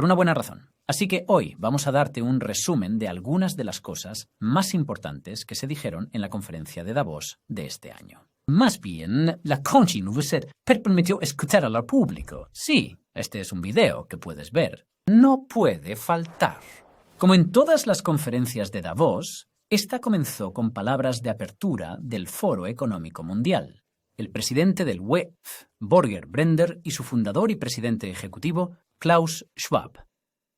por una buena razón. Así que hoy vamos a darte un resumen de algunas de las cosas más importantes que se dijeron en la conferencia de Davos de este año. Más bien, la Constitución permitió escuchar al público. Sí, este es un video que puedes ver. No puede faltar. Como en todas las conferencias de Davos, esta comenzó con palabras de apertura del Foro Económico Mundial. El presidente del WEF, Borger Brender, y su fundador y presidente ejecutivo, Klaus Schwab.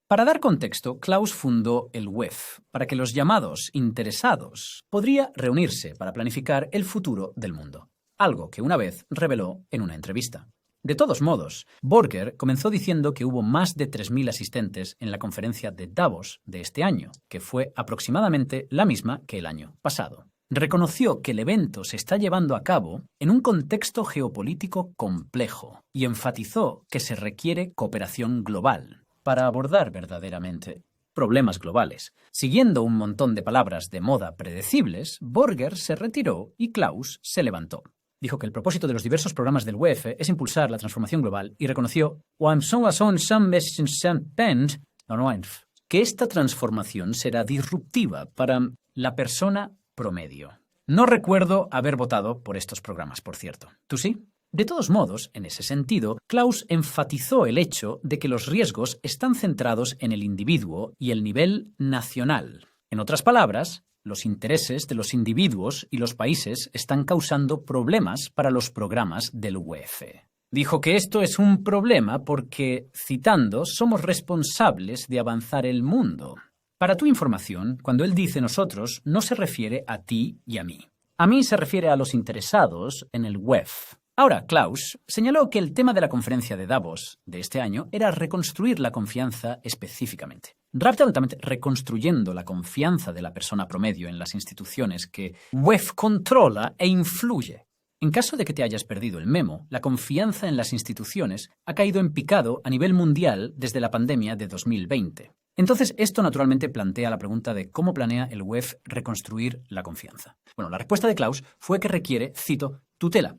Para dar contexto, Klaus fundó el WEF para que los llamados interesados podrían reunirse para planificar el futuro del mundo, algo que una vez reveló en una entrevista. De todos modos, Borger comenzó diciendo que hubo más de 3.000 asistentes en la conferencia de Davos de este año, que fue aproximadamente la misma que el año pasado. Reconoció que el evento se está llevando a cabo en un contexto geopolítico complejo y enfatizó que se requiere cooperación global para abordar verdaderamente problemas globales. Siguiendo un montón de palabras de moda predecibles, Borger se retiró y Klaus se levantó. Dijo que el propósito de los diversos programas del WEF es impulsar la transformación global y reconoció que esta transformación será disruptiva para la persona promedio. No recuerdo haber votado por estos programas, por cierto. ¿Tú sí? De todos modos, en ese sentido, Klaus enfatizó el hecho de que los riesgos están centrados en el individuo y el nivel nacional. En otras palabras, los intereses de los individuos y los países están causando problemas para los programas del WEF. Dijo que esto es un problema porque, citando, somos responsables de avanzar el mundo. Para tu información, cuando él dice nosotros, no se refiere a ti y a mí. A mí se refiere a los interesados en el WEF. Ahora, Klaus señaló que el tema de la conferencia de Davos de este año era reconstruir la confianza específicamente. Rápidamente reconstruyendo la confianza de la persona promedio en las instituciones que WEF controla e influye. En caso de que te hayas perdido el memo, la confianza en las instituciones ha caído en picado a nivel mundial desde la pandemia de 2020. Entonces, esto naturalmente plantea la pregunta de cómo planea el WEF reconstruir la confianza. Bueno, la respuesta de Klaus fue que requiere, cito, tutela,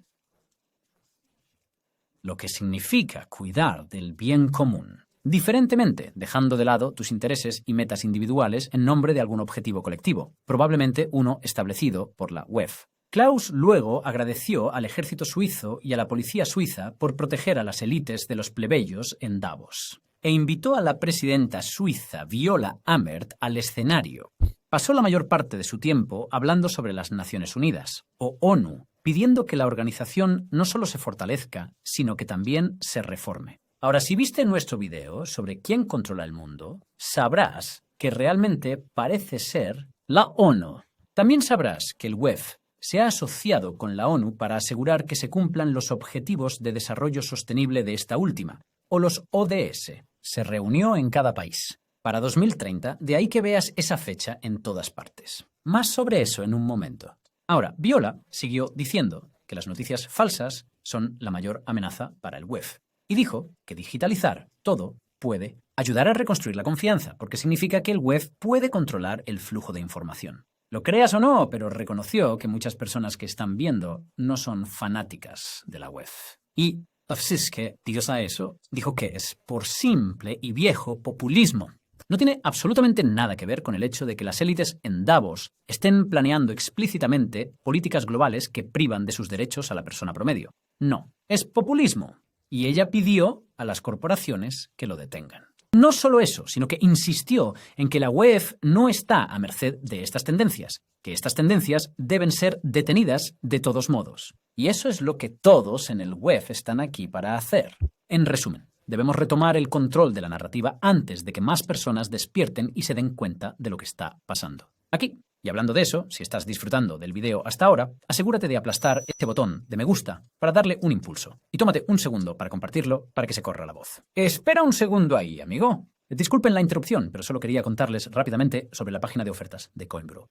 lo que significa cuidar del bien común, diferentemente dejando de lado tus intereses y metas individuales en nombre de algún objetivo colectivo, probablemente uno establecido por la WEF. Klaus luego agradeció al ejército suizo y a la policía suiza por proteger a las élites de los plebeyos en Davos, e invitó a la presidenta suiza Viola Amherd al escenario. Pasó la mayor parte de su tiempo hablando sobre las Naciones Unidas, o ONU, pidiendo que la organización no solo se fortalezca, sino que también se reforme. Ahora, si viste nuestro video sobre quién controla el mundo, sabrás que realmente parece ser la ONU. También sabrás que el WEF se ha asociado con la ONU para asegurar que se cumplan los Objetivos de Desarrollo Sostenible de esta última, o los ODS. Se reunió en cada país. Para 2030, de ahí que veas esa fecha en todas partes. Más sobre eso en un momento. Ahora, Viola siguió diciendo que las noticias falsas son la mayor amenaza para el WEF y dijo que digitalizar todo puede ayudar a reconstruir la confianza, porque significa que el WEF puede controlar el flujo de información. Lo creas o no, pero reconoció que muchas personas que están viendo no son fanáticas de la WEF. Y Ovsiske, Dios a eso, dijo que es por simple y viejo populismo. No tiene absolutamente nada que ver con el hecho de que las élites en Davos estén planeando explícitamente políticas globales que privan de sus derechos a la persona promedio. No, es populismo. Y ella pidió a las corporaciones que lo detengan. No solo eso, sino que insistió en que la WEF no está a merced de estas tendencias, que estas tendencias deben ser detenidas de todos modos. Y eso es lo que todos en el WEF están aquí para hacer. En resumen, debemos retomar el control de la narrativa antes de que más personas despierten y se den cuenta de lo que está pasando. Aquí. Y hablando de eso, si estás disfrutando del video hasta ahora, asegúrate de aplastar este botón de me gusta para darle un impulso. Y tómate un segundo para compartirlo para que se corra la voz. Espera un segundo ahí, amigo. Disculpen la interrupción, pero solo quería contarles rápidamente sobre la página de ofertas de Coinbro.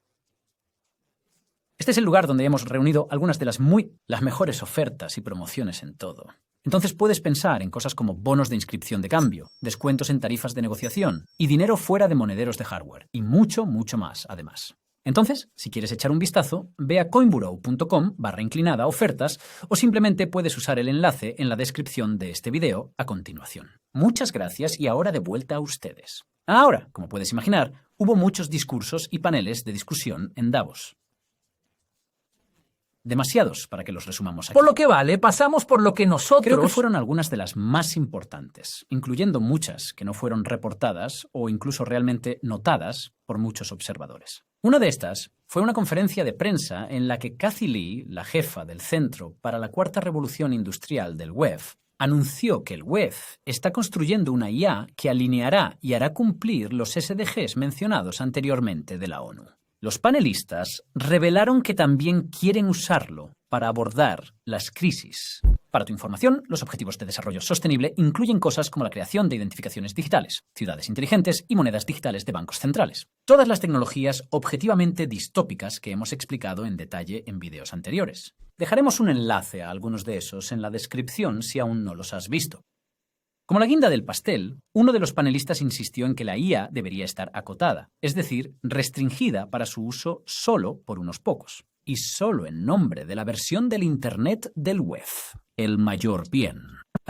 Este es el lugar donde hemos reunido algunas de las mejores ofertas y promociones en todo. Entonces puedes pensar en cosas como bonos de inscripción de cambio, descuentos en tarifas de negociación y dinero fuera de monederos de hardware, y mucho, mucho más, además. Entonces, si quieres echar un vistazo, ve a coinburrow.com/ofertas o simplemente puedes usar el enlace en la descripción de este video a continuación. Muchas gracias y ahora de vuelta a ustedes. Ahora, como puedes imaginar, hubo muchos discursos y paneles de discusión en Davos. Demasiados para que los resumamos aquí. Por lo que vale, pasamos por lo que nosotros... Creo que fueron algunas de las más importantes, incluyendo muchas que no fueron reportadas o incluso realmente notadas por muchos observadores. Una de estas fue una conferencia de prensa en la que Kathy Lee, la jefa del Centro para la Cuarta Revolución Industrial del WEF, anunció que el WEF está construyendo una IA que alineará y hará cumplir los SDGs mencionados anteriormente de la ONU. Los panelistas revelaron que también quieren usarlo para abordar las crisis. Para tu información, los objetivos de desarrollo sostenible incluyen cosas como la creación de identificaciones digitales, ciudades inteligentes y monedas digitales de bancos centrales. Todas las tecnologías objetivamente distópicas que hemos explicado en detalle en videos anteriores. Dejaremos un enlace a algunos de esos en la descripción si aún no los has visto. Como la guinda del pastel, uno de los panelistas insistió en que la IA debería estar acotada, es decir, restringida para su uso solo por unos pocos, y solo en nombre de la versión del Internet del WEF, el mayor bien.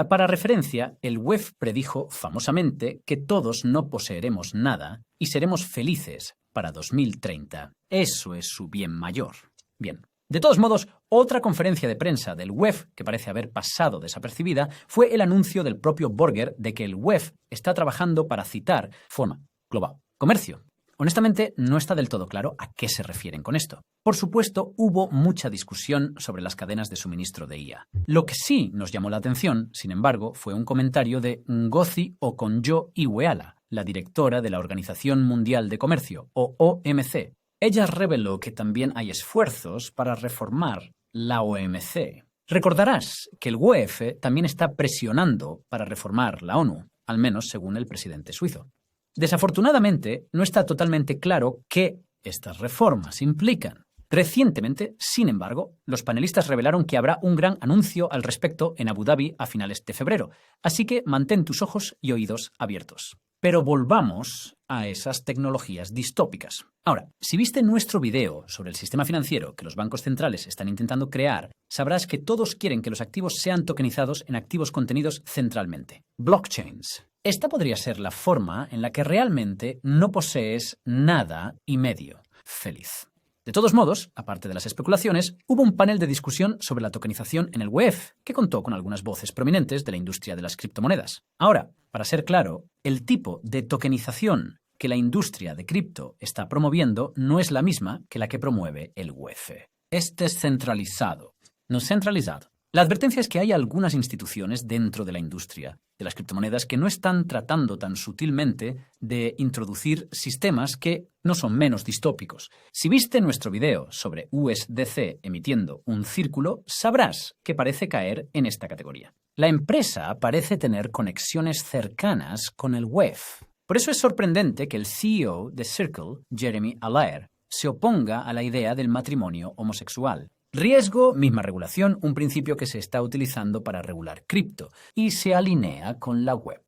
Para referencia, el WEF predijo famosamente que todos no poseeremos nada y seremos felices para 2030. Eso es su bien mayor. Bien. De todos modos, otra conferencia de prensa del WEF, que parece haber pasado desapercibida, fue el anuncio del propio Borger de que el WEF está trabajando para citar forma global comercio. Honestamente, no está del todo claro a qué se refieren con esto. Por supuesto, hubo mucha discusión sobre las cadenas de suministro de IA. Lo que sí nos llamó la atención, sin embargo, fue un comentario de Ngozi Okonjo-Iweala, la directora de la Organización Mundial de Comercio, o OMC. Ella reveló que también hay esfuerzos para reformar la OMC. Recordarás que el WEF también está presionando para reformar la ONU, al menos según el presidente suizo. Desafortunadamente, no está totalmente claro qué estas reformas implican. Recientemente, sin embargo, los panelistas revelaron que habrá un gran anuncio al respecto en Abu Dhabi a finales de febrero, así que mantén tus ojos y oídos abiertos. Pero volvamos a esas tecnologías distópicas. Ahora, si viste nuestro video sobre el sistema financiero que los bancos centrales están intentando crear, sabrás que todos quieren que los activos sean tokenizados en activos contenidos centralmente. Blockchains. Esta podría ser la forma en la que realmente no posees nada y medio feliz. De todos modos, aparte de las especulaciones, hubo un panel de discusión sobre la tokenización en el WEF, que contó con algunas voces prominentes de la industria de las criptomonedas. Ahora, para ser claro, el tipo de tokenización que la industria de cripto está promoviendo no es la misma que la que promueve el WEF. Es descentralizado, no centralizado. La advertencia es que hay algunas instituciones dentro de la industria de las criptomonedas que no están tratando tan sutilmente de introducir sistemas que no son menos distópicos. Si viste nuestro video sobre USDC emitiendo un círculo, sabrás que parece caer en esta categoría. La empresa parece tener conexiones cercanas con el WEF. Por eso es sorprendente que el CEO de Circle, Jeremy Allaire, se oponga a la idea del matrimonio homosexual. Riesgo, misma regulación, un principio que se está utilizando para regular cripto y se alinea con la web.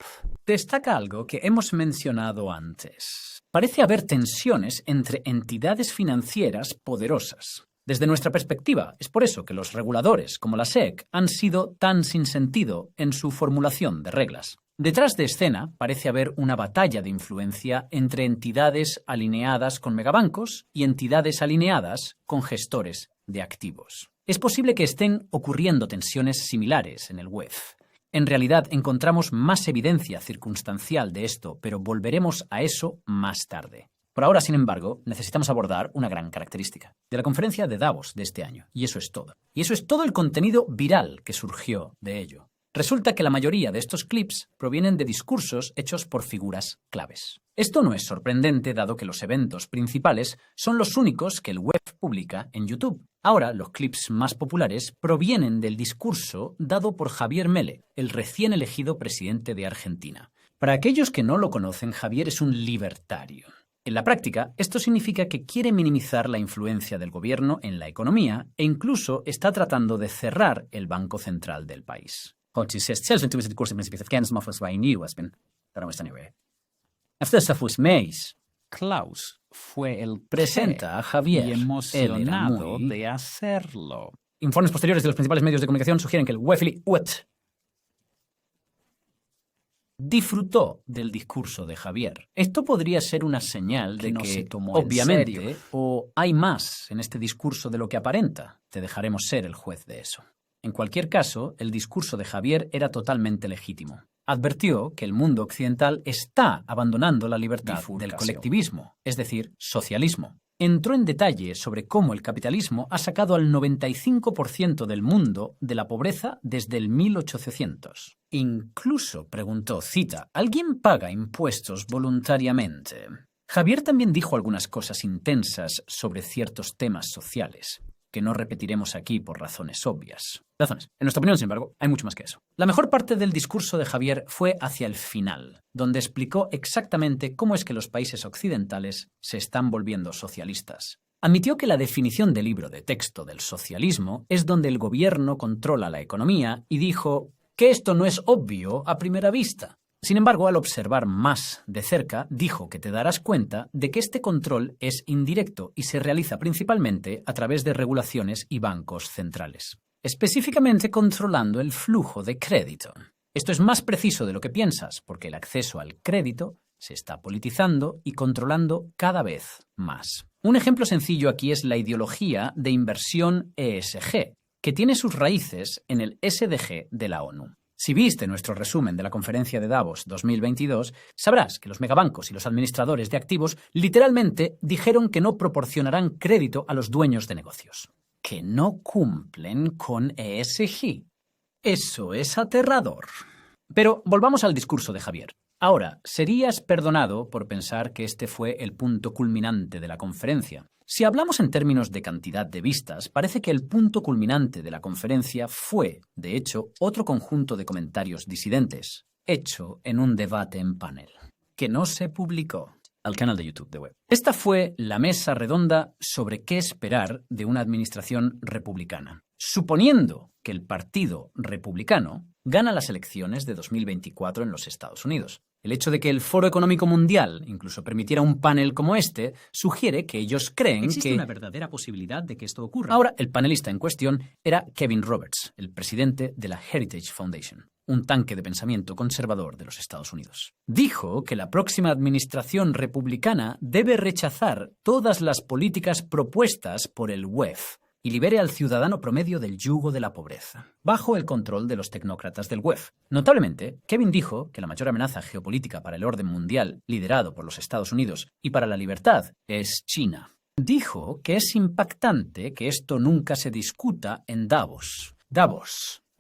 Destaca algo que hemos mencionado antes. Parece haber tensiones entre entidades financieras poderosas. Desde nuestra perspectiva, es por eso que los reguladores, como la SEC, han sido tan sin sentido en su formulación de reglas. Detrás de escena parece haber una batalla de influencia entre entidades alineadas con megabancos y entidades alineadas con gestores de activos. Es posible que estén ocurriendo tensiones similares en el WEF. En realidad encontramos más evidencia circunstancial de esto, pero volveremos a eso más tarde. Por ahora, sin embargo, necesitamos abordar una gran característica de la conferencia de Davos de este año, y eso es todo. Y eso es todo el contenido viral que surgió de ello. Resulta que la mayoría de estos clips provienen de discursos hechos por figuras claves. Esto no es sorprendente dado que los eventos principales son los únicos que el WEF publica en YouTube. Ahora, los clips más populares provienen del discurso dado por Javier Milei, el recién elegido presidente de Argentina. Para aquellos que no lo conocen, Javier es un libertario. En la práctica, esto significa que quiere minimizar la influencia del gobierno en la economía e incluso está tratando de cerrar el Banco Central del país. Klaus fue el Presenta a Javier. y Él era emocionado muy- de hacerlo. Informes posteriores de los principales medios de comunicación sugieren que el Wefili disfrutó del discurso de Javier. Esto podría ser una señal de Que no que, se tomó en obviamente, serio. o hay más en este discurso de lo que aparenta. Te dejaremos ser el juez de eso. En cualquier caso, el discurso de Javier era totalmente legítimo. Advirtió que el mundo occidental está abandonando la libertad del Bifurcación. colectivismo, es decir, socialismo. Entró en detalle sobre cómo el capitalismo ha sacado al 95% del mundo de la pobreza desde el 1800. Incluso preguntó, cita, ¿alguien paga impuestos voluntariamente? Javier también dijo algunas cosas intensas sobre ciertos temas sociales, que no repetiremos aquí por razones obvias. Razones. En nuestra opinión, sin embargo, hay mucho más que eso. La mejor parte del discurso de Javier fue hacia el final, donde explicó exactamente cómo es que los países occidentales se están volviendo socialistas. Admitió que la definición del libro de texto del socialismo es donde el gobierno controla la economía y dijo que esto no es obvio a primera vista. Sin embargo, al observar más de cerca, dijo que te darás cuenta de que este control es indirecto y se realiza principalmente a través de regulaciones y bancos centrales, específicamente controlando el flujo de crédito. Esto es más preciso de lo que piensas, porque el acceso al crédito se está politizando y controlando cada vez más. Un ejemplo sencillo aquí es la ideología de inversión ESG, que tiene sus raíces en el SDG de la ONU. Si viste nuestro resumen de la conferencia de Davos 2022, sabrás que los megabancos y los administradores de activos literalmente dijeron que no proporcionarán crédito a los dueños de negocios, que no cumplen con ESG. Eso es aterrador. Pero volvamos al discurso de Javier. Ahora, serías perdonado por pensar que este fue el punto culminante de la conferencia. Si hablamos en términos de cantidad de vistas, parece que el punto culminante de la conferencia fue, de hecho, otro conjunto de comentarios disidentes, hecho en un debate en panel, que no se publicó al canal de YouTube de Web. Esta fue la mesa redonda sobre qué esperar de una administración republicana. Suponiendo que el Partido Republicano gana las elecciones de 2024 en los Estados Unidos. El hecho de que el Foro Económico Mundial incluso permitiera un panel como este sugiere que ellos creen Existe que una verdadera posibilidad de que esto ocurra. Ahora, el panelista en cuestión era Kevin Roberts, el presidente de la Heritage Foundation, un tanque de pensamiento conservador de los Estados Unidos. Dijo que la próxima administración republicana debe rechazar todas las políticas propuestas por el WEF y libere al ciudadano promedio del yugo de la pobreza, bajo el control de los tecnócratas del WEF. Notablemente, Kevin dijo que la mayor amenaza geopolítica para el orden mundial, liderado por los Estados Unidos, y para la libertad, es China. Dijo que es impactante que esto nunca se discuta en Davos.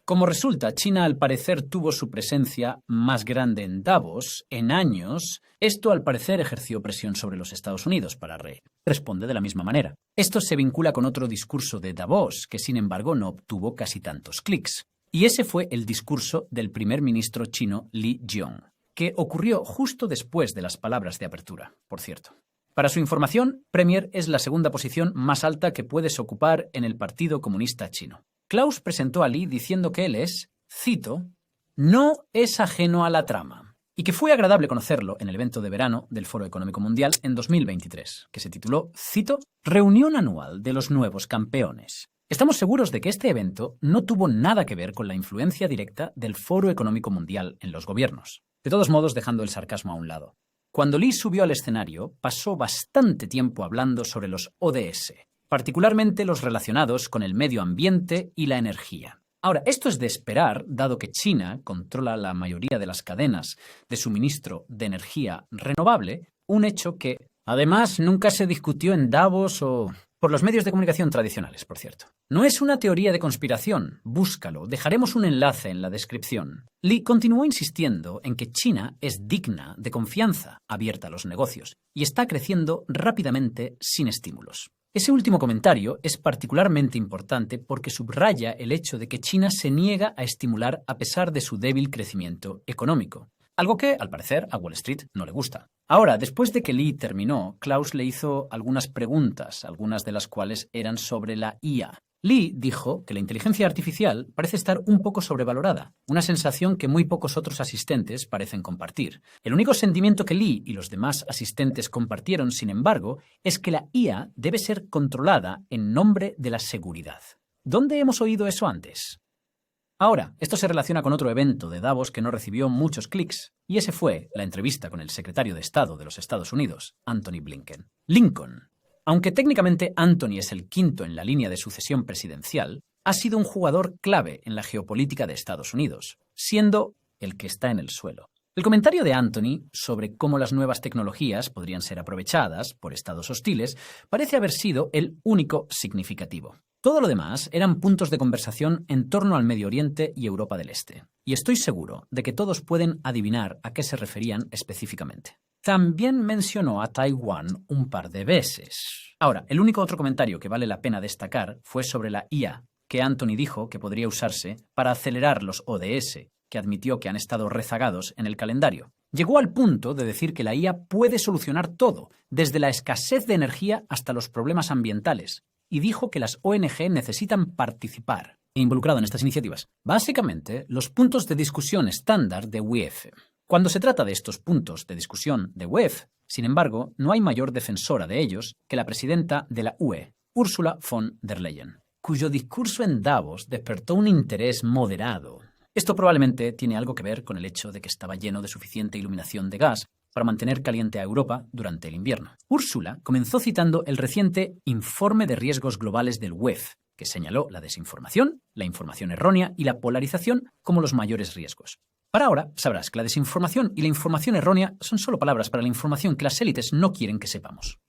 Como resulta, China al parecer tuvo su presencia más grande en Davos en años. Esto al parecer ejerció presión sobre los Estados Unidos para responde de la misma manera. Esto se vincula con otro discurso de Davos, que sin embargo no obtuvo casi tantos clics. Y ese fue el discurso del primer ministro chino Li Jiang, que ocurrió justo después de las palabras de apertura, por cierto. Para su información, Premier es la segunda posición más alta que puedes ocupar en el Partido Comunista Chino. Klaus presentó a Li diciendo que él es, cito, no es ajeno a la trama, y que fue agradable conocerlo en el evento de verano del Foro Económico Mundial en 2023, que se tituló, cito, Reunión anual de los nuevos campeones. Estamos seguros de que este evento no tuvo nada que ver con la influencia directa del Foro Económico Mundial en los gobiernos. De todos modos, dejando el sarcasmo a un lado. Cuando Li subió al escenario, pasó bastante tiempo hablando sobre los ODS, particularmente los relacionados con el medio ambiente y la energía. Ahora, esto es de esperar, dado que China controla la mayoría de las cadenas de suministro de energía renovable, un hecho que, además, nunca se discutió en Davos o por los medios de comunicación tradicionales, por cierto. No es una teoría de conspiración, búscalo, dejaremos un enlace en la descripción. Li continuó insistiendo en que China es digna de confianza, abierta a los negocios, y está creciendo rápidamente sin estímulos. Ese último comentario es particularmente importante porque subraya el hecho de que China se niega a estimular a pesar de su débil crecimiento económico, algo que, al parecer, a Wall Street no le gusta. Ahora, después de que Li terminó, Klaus le hizo algunas preguntas, algunas de las cuales eran sobre la IA. Lee dijo que la inteligencia artificial parece estar un poco sobrevalorada, una sensación que muy pocos otros asistentes parecen compartir. El único sentimiento que Lee y los demás asistentes compartieron, sin embargo, es que la IA debe ser controlada en nombre de la seguridad. ¿Dónde hemos oído eso antes? Ahora, esto se relaciona con otro evento de Davos que no recibió muchos clics, y ese fue la entrevista con el secretario de Estado de los Estados Unidos, Antony Blinken. Lincoln. Aunque técnicamente Anthony es el quinto en la línea de sucesión presidencial, ha sido un jugador clave en la geopolítica de Estados Unidos, siendo el que está en el suelo. El comentario de Anthony sobre cómo las nuevas tecnologías podrían ser aprovechadas por estados hostiles parece haber sido el único significativo. Todo lo demás eran puntos de conversación en torno al Medio Oriente y Europa del Este, y estoy seguro de que todos pueden adivinar a qué se referían específicamente. También mencionó a Taiwán un par de veces. Ahora, el único otro comentario que vale la pena destacar fue sobre la IA, que Anthony dijo que podría usarse para acelerar los ODS, que admitió que han estado rezagados en el calendario. Llegó al punto de decir que la IA puede solucionar todo, desde la escasez de energía hasta los problemas ambientales, y dijo que las ONG necesitan participar e involucrado en estas iniciativas. Básicamente, los puntos de discusión estándar de WEF. Cuando se trata de estos puntos de discusión de WEF, sin embargo, no hay mayor defensora de ellos que la presidenta de la UE, Ursula von der Leyen, cuyo discurso en Davos despertó un interés moderado. Esto probablemente tiene algo que ver con el hecho de que estaba lleno de suficiente iluminación de gas para mantener caliente a Europa durante el invierno. Ursula comenzó citando el reciente Informe de Riesgos Globales del WEF, que señaló la desinformación, la información errónea y la polarización como los mayores riesgos. Para ahora, sabrás que la desinformación y la información errónea son solo palabras para la información que las élites no quieren que sepamos.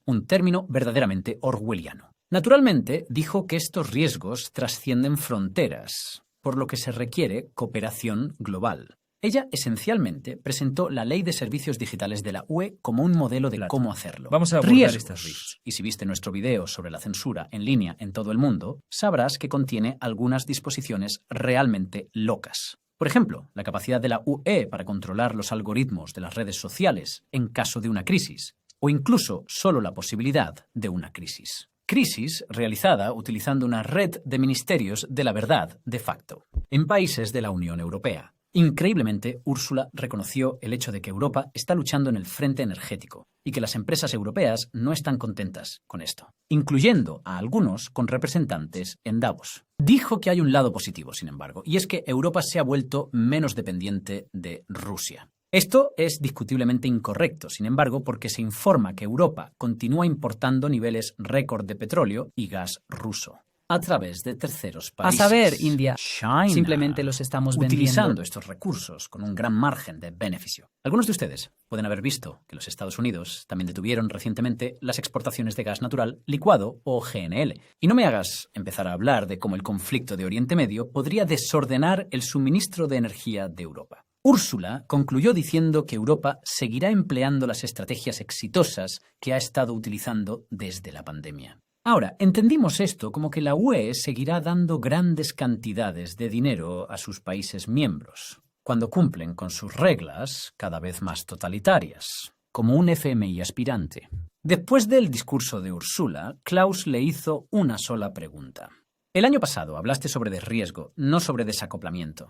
Un término verdaderamente orwelliano. Naturalmente, dijo que estos riesgos trascienden fronteras, por lo que se requiere cooperación global. Ella, esencialmente, presentó la Ley de Servicios Digitales de la UE como un modelo de cómo hacerlo. Vamos a abordar Riesgos. estas risks. Y si viste nuestro video sobre la censura en línea en todo el mundo, sabrás que contiene algunas disposiciones realmente locas. Por ejemplo, la capacidad de la UE para controlar los algoritmos de las redes sociales en caso de una crisis, o incluso solo la posibilidad de una crisis. Crisis realizada utilizando una red de ministerios de la verdad de facto en países de la Unión Europea. Increíblemente, Ursula reconoció el hecho de que Europa está luchando en el frente energético y que las empresas europeas no están contentas con esto, incluyendo a algunos con representantes en Davos. Dijo que hay un lado positivo, sin embargo, y es que Europa se ha vuelto menos dependiente de Rusia. Esto es discutiblemente incorrecto, sin embargo, porque se informa que Europa continúa importando niveles récord de petróleo y gas ruso a través de terceros países. A saber, India. China, Simplemente los estamos utilizando vendiendo. estos recursos con un gran margen de beneficio. Algunos de ustedes pueden haber visto que los Estados Unidos también detuvieron recientemente las exportaciones de gas natural licuado o GNL. Y no me hagas empezar a hablar de cómo el conflicto de Oriente Medio podría desordenar el suministro de energía de Europa. Úrsula concluyó diciendo que Europa seguirá empleando las estrategias exitosas que ha estado utilizando desde la pandemia. Ahora, entendimos esto como que la UE seguirá dando grandes cantidades de dinero a sus países miembros, cuando cumplen con sus reglas cada vez más totalitarias, como un FMI aspirante. Después del discurso de Ursula, Klaus le hizo una sola pregunta. El año pasado hablaste sobre desriesgo, no sobre desacoplamiento.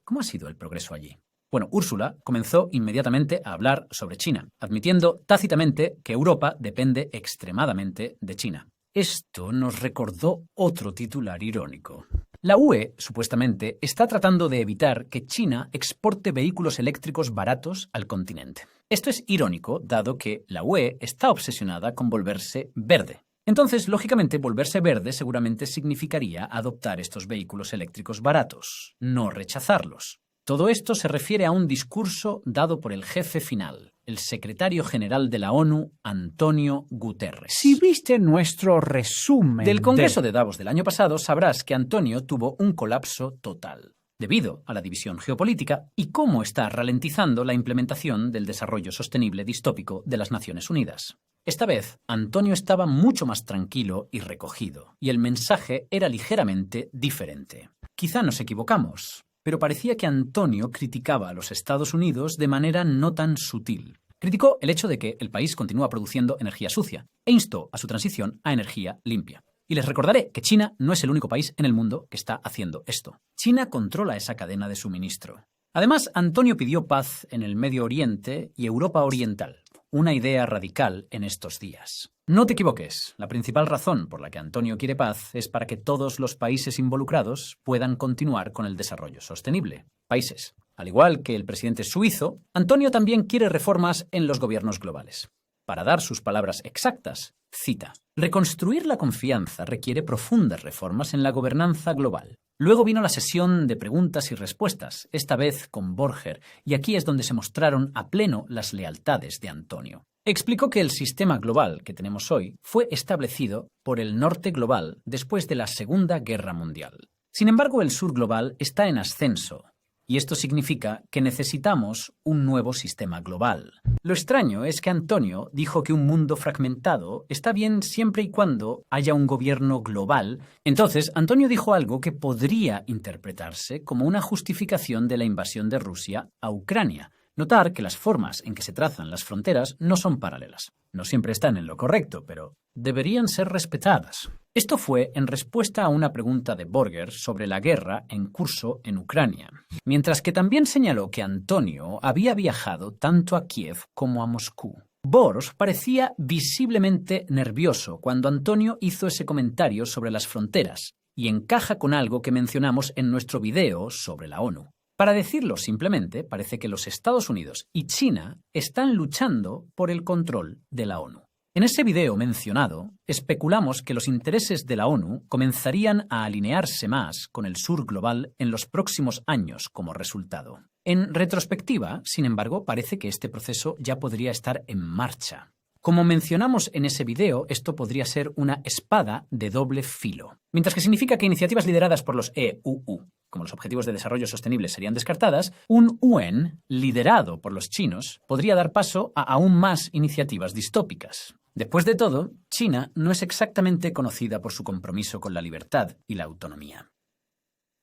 ¿Cómo ha sido el progreso allí? Bueno, Ursula comenzó inmediatamente a hablar sobre China, admitiendo tácitamente que Europa depende extremadamente de China. Esto nos recordó otro titular irónico. La UE, supuestamente, está tratando de evitar que China exporte vehículos eléctricos baratos al continente. Esto es irónico, dado que la UE está obsesionada con volverse verde. Entonces, lógicamente, volverse verde seguramente significaría adoptar estos vehículos eléctricos baratos, no rechazarlos. Todo esto se refiere a un discurso dado por el jefe final, el secretario general de la ONU, Antonio Guterres. Si viste nuestro resumen Del Congreso de Davos del año pasado, sabrás que Antonio tuvo un colapso total, debido a la división geopolítica y cómo está ralentizando la implementación del desarrollo sostenible distópico de las Naciones Unidas. Esta vez, Antonio estaba mucho más tranquilo y recogido, y el mensaje era ligeramente diferente. Quizá nos equivocamos, pero parecía que Antonio criticaba a los Estados Unidos de manera no tan sutil. Criticó el hecho de que el país continúa produciendo energía sucia e instó a su transición a energía limpia. Y les recordaré que China no es el único país en el mundo que está haciendo esto. China controla esa cadena de suministro. Además, Antonio pidió paz en el Medio Oriente y Europa Oriental, una idea radical en estos días. No te equivoques, la principal razón por la que Antonio quiere paz es para que todos los países involucrados puedan continuar con el desarrollo sostenible. Países. Al igual que el presidente suizo, Antonio también quiere reformas en los gobiernos globales. Para dar sus palabras exactas, cita: reconstruir la confianza requiere profundas reformas en la gobernanza global. Luego vino la sesión de preguntas y respuestas, esta vez con Borger, y aquí es donde se mostraron a pleno las lealtades de Antonio. Explicó que el sistema global que tenemos hoy fue establecido por el norte global después de la Segunda Guerra Mundial. Sin embargo, el sur global está en ascenso, y esto significa que necesitamos un nuevo sistema global. Lo extraño es que Antonio dijo que un mundo fragmentado está bien siempre y cuando haya un gobierno global. Entonces, Antonio dijo algo que podría interpretarse como una justificación de la invasión de Rusia a Ucrania. Notar que las formas en que se trazan las fronteras no son paralelas. No siempre están en lo correcto, pero deberían ser respetadas. Esto fue en respuesta a una pregunta de Borger sobre la guerra en curso en Ucrania, mientras que también señaló que Antonio había viajado tanto a Kiev como a Moscú. Boros parecía visiblemente nervioso cuando Antonio hizo ese comentario sobre las fronteras, y encaja con algo que mencionamos en nuestro video sobre la ONU. Para decirlo simplemente, parece que los Estados Unidos y China están luchando por el control de la ONU. En ese video mencionado, especulamos que los intereses de la ONU comenzarían a alinearse más con el sur global en los próximos años como resultado. En retrospectiva, sin embargo, parece que este proceso ya podría estar en marcha. Como mencionamos en ese video, esto podría ser una espada de doble filo. Mientras que significa que iniciativas lideradas por los EUU, como los Objetivos de Desarrollo Sostenible, serían descartadas, un UN liderado por los chinos podría dar paso a aún más iniciativas distópicas. Después de todo, China no es exactamente conocida por su compromiso con la libertad y la autonomía.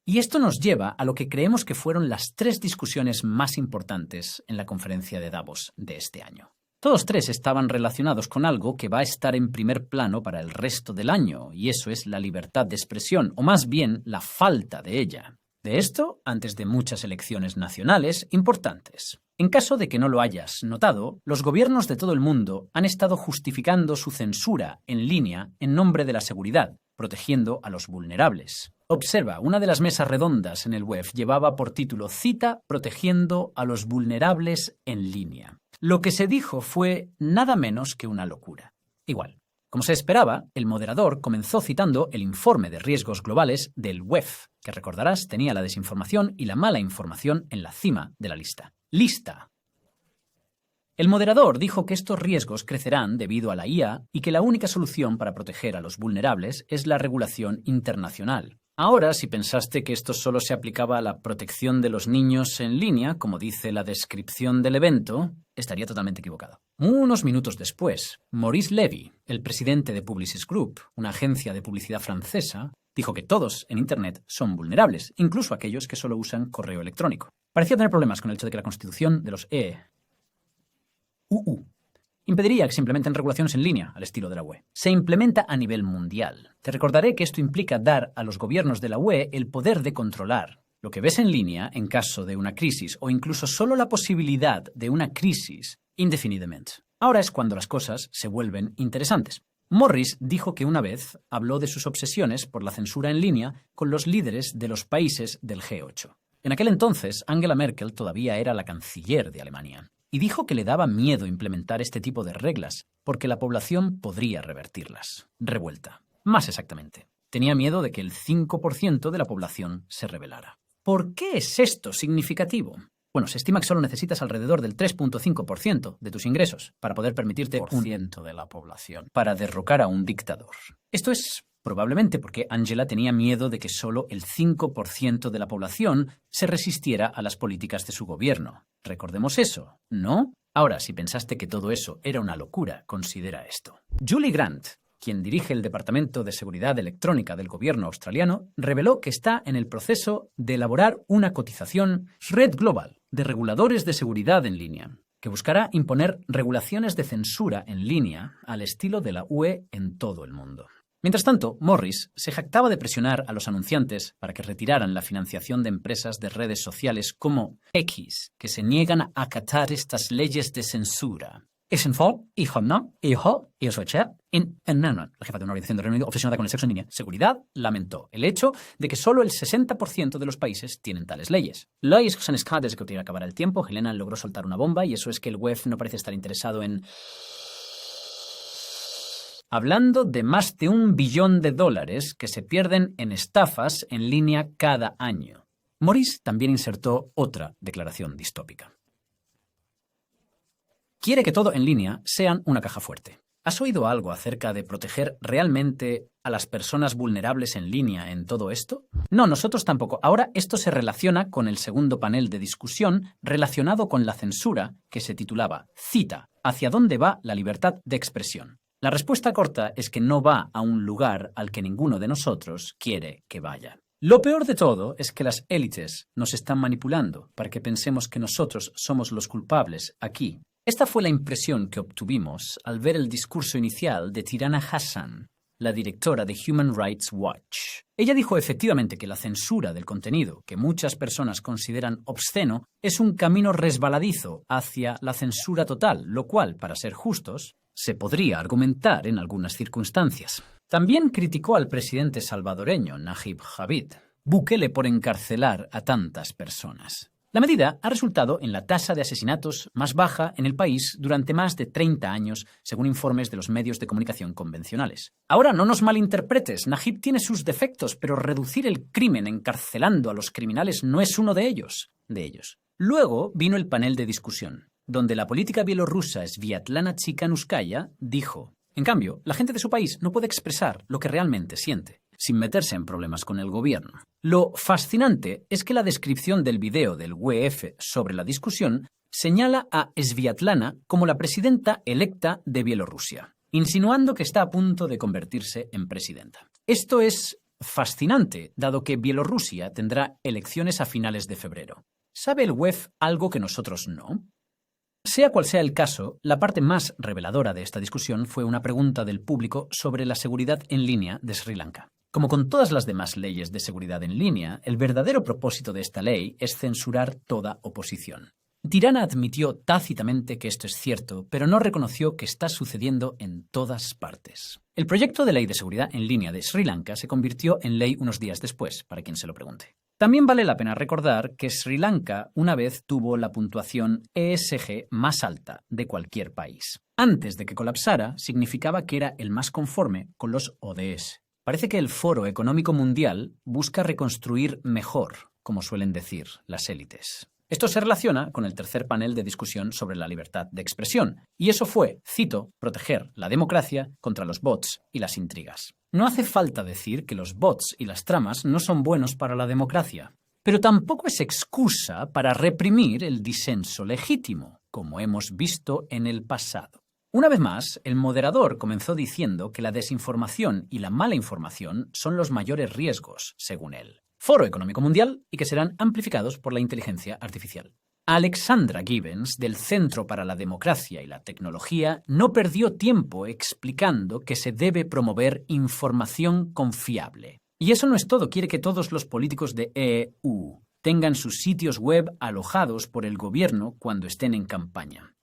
Y esto nos lleva a lo que creemos que fueron las 3 discusiones más importantes en la conferencia de Davos de este año. Todos 3 estaban relacionados con algo que va a estar en primer plano para el resto del año, y eso es la libertad de expresión, o más bien la falta de ella. De esto, antes de muchas elecciones nacionales importantes. En caso de que no lo hayas notado, los gobiernos de todo el mundo han estado justificando su censura en línea en nombre de la seguridad, protegiendo a los vulnerables. Observa, una de las mesas redondas en el web llevaba por título Cita protegiendo a los vulnerables en línea. Lo que se dijo fue nada menos que una locura. Igual. Como se esperaba, el moderador comenzó citando el informe de riesgos globales del WEF, que recordarás tenía la desinformación y la mala información en la cima de la lista. ¡Lista! El moderador dijo que estos riesgos crecerán debido a la IA y que la única solución para proteger a los vulnerables es la regulación internacional. Ahora, si pensaste que esto solo se aplicaba a la protección de los niños en línea, como dice la descripción del evento, estaría totalmente equivocado. Unos minutos después, Maurice Levy, el presidente de Publicis Group, una agencia de publicidad francesa, dijo que todos en Internet son vulnerables, incluso aquellos que solo usan correo electrónico. Parecía tener problemas con el hecho de que la constitución de los EUU impediría que se implementen regulaciones en línea al estilo de la UE. Se implementa a nivel mundial. Te recordaré que esto implica dar a los gobiernos de la UE el poder de controlar lo que ves en línea en caso de una crisis o incluso solo la posibilidad de una crisis indefinidamente. Ahora es cuando las cosas se vuelven interesantes. Morris dijo que una vez habló de sus obsesiones por la censura en línea con los líderes de los países del G8. En aquel entonces, Angela Merkel todavía era la canciller de Alemania. Y dijo que le daba miedo implementar este tipo de reglas, porque la población podría revertirlas. Revuelta. Más exactamente. Tenía miedo de que el 5% de la población se rebelara. ¿Por qué es esto significativo? Bueno, se estima que solo necesitas alrededor del 3.5% de tus ingresos para poder permitirte un ciento de la población para derrocar a un dictador. Esto es probablemente porque Angela tenía miedo de que solo el 5% de la población se resistiera a las políticas de su gobierno. Recordemos eso, ¿no? Ahora, si pensaste que todo eso era una locura, considera esto. Julie Grant, quien dirige el Departamento de Seguridad Electrónica del gobierno australiano, reveló que está en el proceso de elaborar una cotización red global de reguladores de seguridad en línea. que buscará imponer regulaciones de censura en línea al estilo de la UE en todo el mundo. Mientras tanto, Morris se jactaba de presionar a los anunciantes para que retiraran la financiación de empresas de redes sociales como X, que se niegan a acatar estas leyes de censura. La jefa de una organización de Reino Unido obsesionada con el sexo en línea, Seguridad, lamentó el hecho de que solo el 60% de los países tienen tales leyes. Desde que podría acabar el tiempo, Helena logró soltar una bomba y eso es que el web no parece estar interesado en... Hablando de más de $1 billón que se pierden en estafas en línea cada año. Morris también insertó otra declaración distópica. Quiere que todo en línea sean una caja fuerte. ¿Has oído algo acerca de proteger realmente a las personas vulnerables en línea en todo esto? No, nosotros tampoco. Ahora esto se relaciona con el segundo panel de discusión relacionado con la censura que se titulaba Cita, ¿hacia dónde va la libertad de expresión? La respuesta corta es que no va a un lugar al que ninguno de nosotros quiere que vaya. Lo peor de todo es que las élites nos están manipulando para que pensemos que nosotros somos los culpables aquí. Esta fue la impresión que obtuvimos al ver el discurso inicial de Tirana Hassan, la directora de Human Rights Watch. Ella dijo efectivamente que la censura del contenido, que muchas personas consideran obsceno, es un camino resbaladizo hacia la censura total, lo cual, para ser justos, se podría argumentar en algunas circunstancias. También criticó al presidente salvadoreño Najib Javid Bukele por encarcelar a tantas personas. La medida ha resultado en la tasa de asesinatos más baja en el país durante más de 30 años, según informes de los medios de comunicación convencionales. Ahora, no nos malinterpretes, Najib tiene sus defectos, pero reducir el crimen encarcelando a los criminales no es uno de ellos. Luego vino el panel de discusión, donde la política bielorrusa Sviatlana Tsikhanouskaya dijo: en cambio, la gente de su país no puede expresar lo que realmente siente, sin meterse en problemas con el gobierno. Lo fascinante es que la descripción del video del WEF sobre la discusión señala a Sviatlana como la presidenta electa de Bielorrusia, insinuando que está a punto de convertirse en presidenta. Esto es fascinante, dado que Bielorrusia tendrá elecciones a finales de febrero. ¿Sabe el WEF algo que nosotros no? Sea cual sea el caso, la parte más reveladora de esta discusión fue una pregunta del público sobre la seguridad en línea de Sri Lanka. Como con todas las demás leyes de seguridad en línea, el verdadero propósito de esta ley es censurar toda oposición. Tirana admitió tácitamente que esto es cierto, pero no reconoció que está sucediendo en todas partes. El proyecto de ley de seguridad en línea de Sri Lanka se convirtió en ley unos días después, para quien se lo pregunte. También vale la pena recordar que Sri Lanka una vez tuvo la puntuación ESG más alta de cualquier país. Antes de que colapsara, significaba que era el más conforme con los ODS. Parece que el Foro Económico Mundial busca reconstruir mejor, como suelen decir las élites. Esto se relaciona con el tercer panel de discusión sobre la libertad de expresión, y eso fue, cito, proteger la democracia contra los bots y las intrigas. No hace falta decir que los bots y las tramas no son buenos para la democracia, pero tampoco es excusa para reprimir el disenso legítimo, como hemos visto en el pasado. Una vez más, el moderador comenzó diciendo que la desinformación y la mala información son los mayores riesgos, según él. Foro Económico Mundial y que serán amplificados por la inteligencia artificial. Alexandra Givens, del Centro para la Democracia y la Tecnología, no perdió tiempo explicando que se debe promover información confiable. Y eso no es todo, quiere que todos los políticos de EU tengan sus sitios web alojados por el gobierno cuando estén en campaña.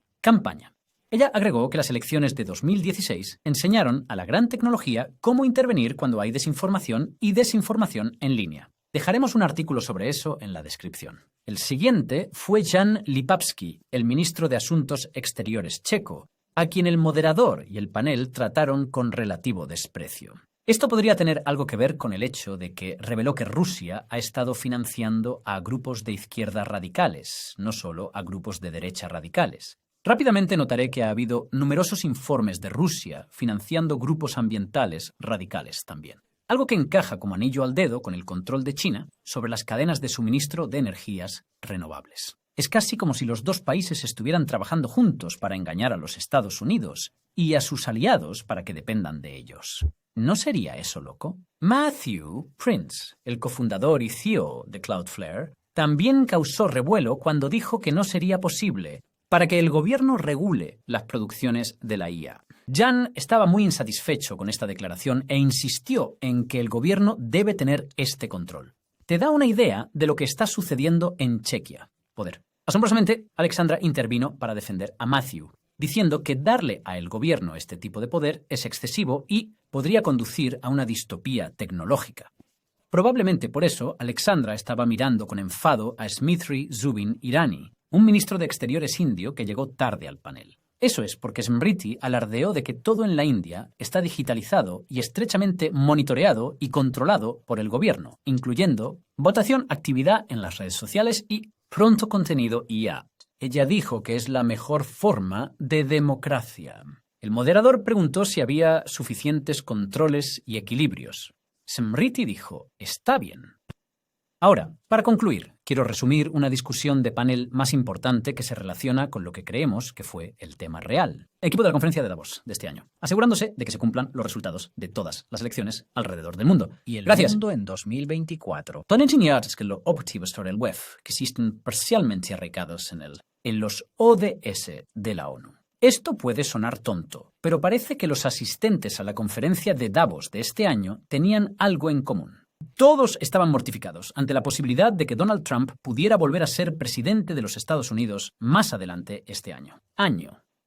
Ella agregó que las elecciones de 2016 enseñaron a la gran tecnología cómo intervenir cuando hay desinformación y desinformación en línea. Dejaremos un artículo sobre eso en la descripción. El siguiente fue Jan Lipavsky, el ministro de Asuntos Exteriores checo, a quien el moderador y el panel trataron con relativo desprecio. Esto podría tener algo que ver con el hecho de que reveló que Rusia ha estado financiando a grupos de izquierda radicales, no solo a grupos de derecha radicales. Rápidamente notaré que ha habido numerosos informes de Rusia financiando grupos ambientales radicales también. Algo que encaja como anillo al dedo con el control de China sobre las cadenas de suministro de energías renovables. Es casi como si los dos países estuvieran trabajando juntos para engañar a los Estados Unidos y a sus aliados para que dependan de ellos. ¿No sería eso loco? Matthew Prince, el cofundador y CEO de Cloudflare, también causó revuelo cuando dijo que no sería posible para que el gobierno regule las producciones de la IA. Jan estaba muy insatisfecho con esta declaración e insistió en que el gobierno debe tener este control. Te da una idea de lo que está sucediendo en Chequia. Poder. Asombrosamente, Alexandra intervino para defender a Matthew, diciendo que darle al gobierno este tipo de poder es excesivo y podría conducir a una distopía tecnológica. Probablemente por eso, Alexandra estaba mirando con enfado a Smriti Zubin Irani, un ministro de Exteriores indio que llegó tarde al panel. Eso es porque Smriti alardeó de que todo en la India está digitalizado y estrechamente monitoreado y controlado por el gobierno, incluyendo votación, actividad en las redes sociales y pronto contenido IA. Ella dijo que es la mejor forma de democracia. El moderador preguntó si había suficientes controles y equilibrios. Smriti dijo, está bien. Ahora, para concluir, quiero resumir una discusión de panel más importante que se relaciona con lo que creemos que fue el tema real. Equipo de la conferencia de Davos de este año, asegurándose de que se cumplan los resultados de todas las elecciones alrededor del mundo. Y el Gracias. mundo en 2024. Tan engineados que los objetivos sobre el web que existen parcialmente arraigados en los ODS de la ONU. Esto puede sonar tonto, pero parece que los asistentes a la conferencia de Davos de este año tenían algo en común. Todos estaban mortificados ante la posibilidad de que Donald Trump pudiera volver a ser presidente de los Estados Unidos más adelante este año.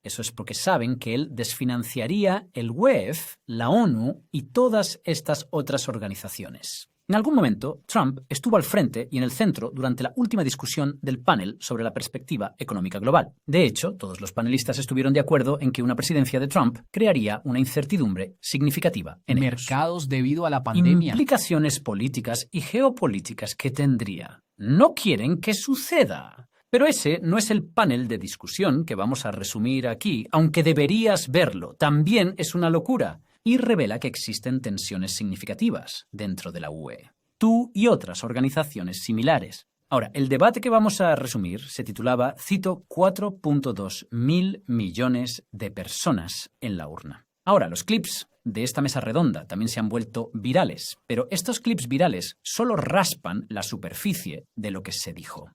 Eso es porque saben que él desfinanciaría el WEF, la ONU y todas estas otras organizaciones. En algún momento, Trump estuvo al frente y en el centro durante la última discusión del panel sobre la perspectiva económica global. De hecho, todos los panelistas estuvieron de acuerdo en que una presidencia de Trump crearía una incertidumbre significativa en ellos. Mercados debido a la pandemia. Implicaciones políticas y geopolíticas que tendría. No quieren que suceda. Pero ese no es el panel de discusión que vamos a resumir aquí, aunque deberías verlo. También es una locura. Y revela que existen tensiones significativas dentro de la UE. Tú y otras organizaciones similares. Ahora, el debate que vamos a resumir se titulaba, cito, 4.2 mil millones de personas en la urna. Ahora, los clips de esta mesa redonda también se han vuelto virales, pero estos clips virales solo raspan la superficie de lo que se dijo.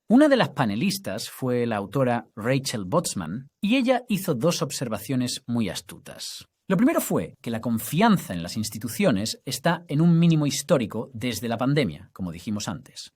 Una de las panelistas fue la autora Rachel Botsman, y ella hizo dos observaciones muy astutas. Lo primero fue que la confianza en las instituciones está en un mínimo histórico desde la pandemia, como dijimos antes.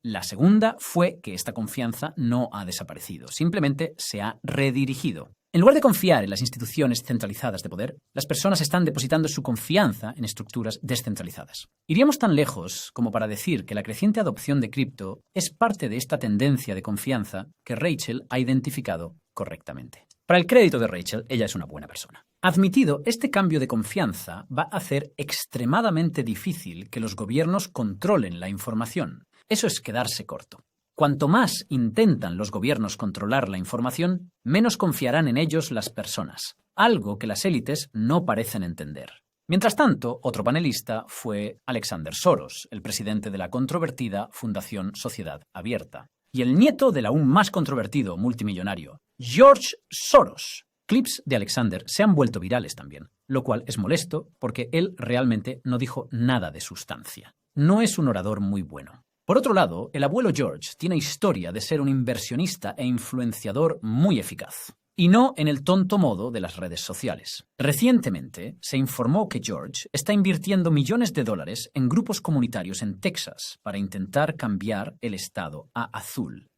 La segunda fue que esta confianza no ha desaparecido, simplemente se ha redirigido. En lugar de confiar en las instituciones centralizadas de poder, las personas están depositando su confianza en estructuras descentralizadas. Iríamos tan lejos como para decir que la creciente adopción de cripto es parte de esta tendencia de confianza que Rachel ha identificado correctamente. Para el crédito de Rachel, ella es una buena persona. Admitido, este cambio de confianza va a hacer extremadamente difícil que los gobiernos controlen la información. Eso es quedarse corto. Cuanto más intentan los gobiernos controlar la información, menos confiarán en ellos las personas, algo que las élites no parecen entender. Mientras tanto, otro panelista fue Alexander Soros, el presidente de la controvertida Fundación Sociedad Abierta, y el nieto del aún más controvertido multimillonario, George Soros. Clips de Alexander se han vuelto virales también, lo cual es molesto porque él realmente no dijo nada de sustancia. No es un orador muy bueno. Por otro lado, el abuelo George tiene historia de ser un inversionista e influenciador muy eficaz, y no en el tonto modo de las redes sociales. Recientemente se informó que George está invirtiendo millones de dólares en grupos comunitarios en Texas para intentar cambiar el estado a azul.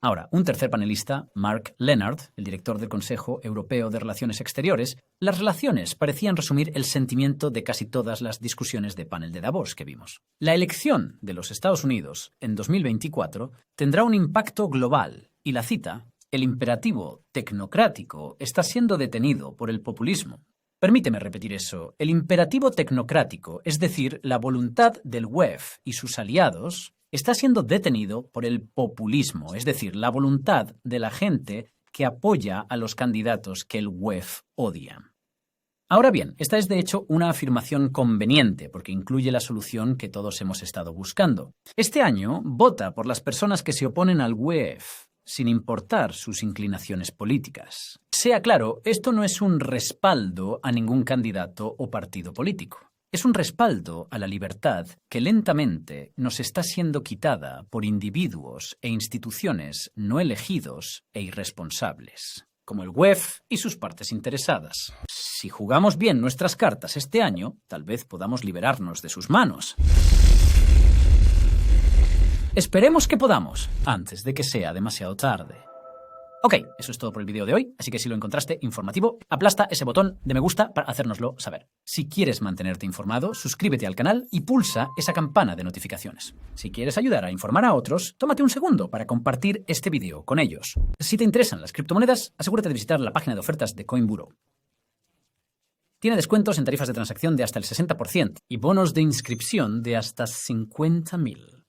Ahora, un tercer panelista, Mark Leonard, el director del Consejo Europeo de Relaciones Exteriores, las relaciones parecían resumir el sentimiento de casi todas las discusiones de panel de Davos que vimos. La elección de los Estados Unidos en 2024 tendrá un impacto global y la cita, el imperativo tecnocrático está siendo detenido por el populismo. Permíteme repetir eso. El imperativo tecnocrático, es decir, la voluntad del WEF y sus aliados, está siendo detenido por el populismo, es decir, la voluntad de la gente que apoya a los candidatos que el WEF odia. Ahora bien, esta es de hecho una afirmación conveniente porque incluye la solución que todos hemos estado buscando. Este año vota por las personas que se oponen al WEF, sin importar sus inclinaciones políticas. Sea claro, esto no es un respaldo a ningún candidato o partido político. Es un respaldo a la libertad que lentamente nos está siendo quitada por individuos e instituciones no elegidos e irresponsables, como el WEF y sus partes interesadas. Si jugamos bien nuestras cartas este año, tal vez podamos liberarnos de sus manos. Esperemos que podamos, antes de que sea demasiado tarde. Ok, eso es todo por el vídeo de hoy, así que si lo encontraste informativo, aplasta ese botón de me gusta para hacérnoslo saber. Si quieres mantenerte informado, suscríbete al canal y pulsa esa campana de notificaciones. Si quieres ayudar a informar a otros, tómate un segundo para compartir este vídeo con ellos. Si te interesan las criptomonedas, asegúrate de visitar la página de ofertas de Coinburo. Tiene descuentos en tarifas de transacción de hasta el 60% y bonos de inscripción de hasta 50.000.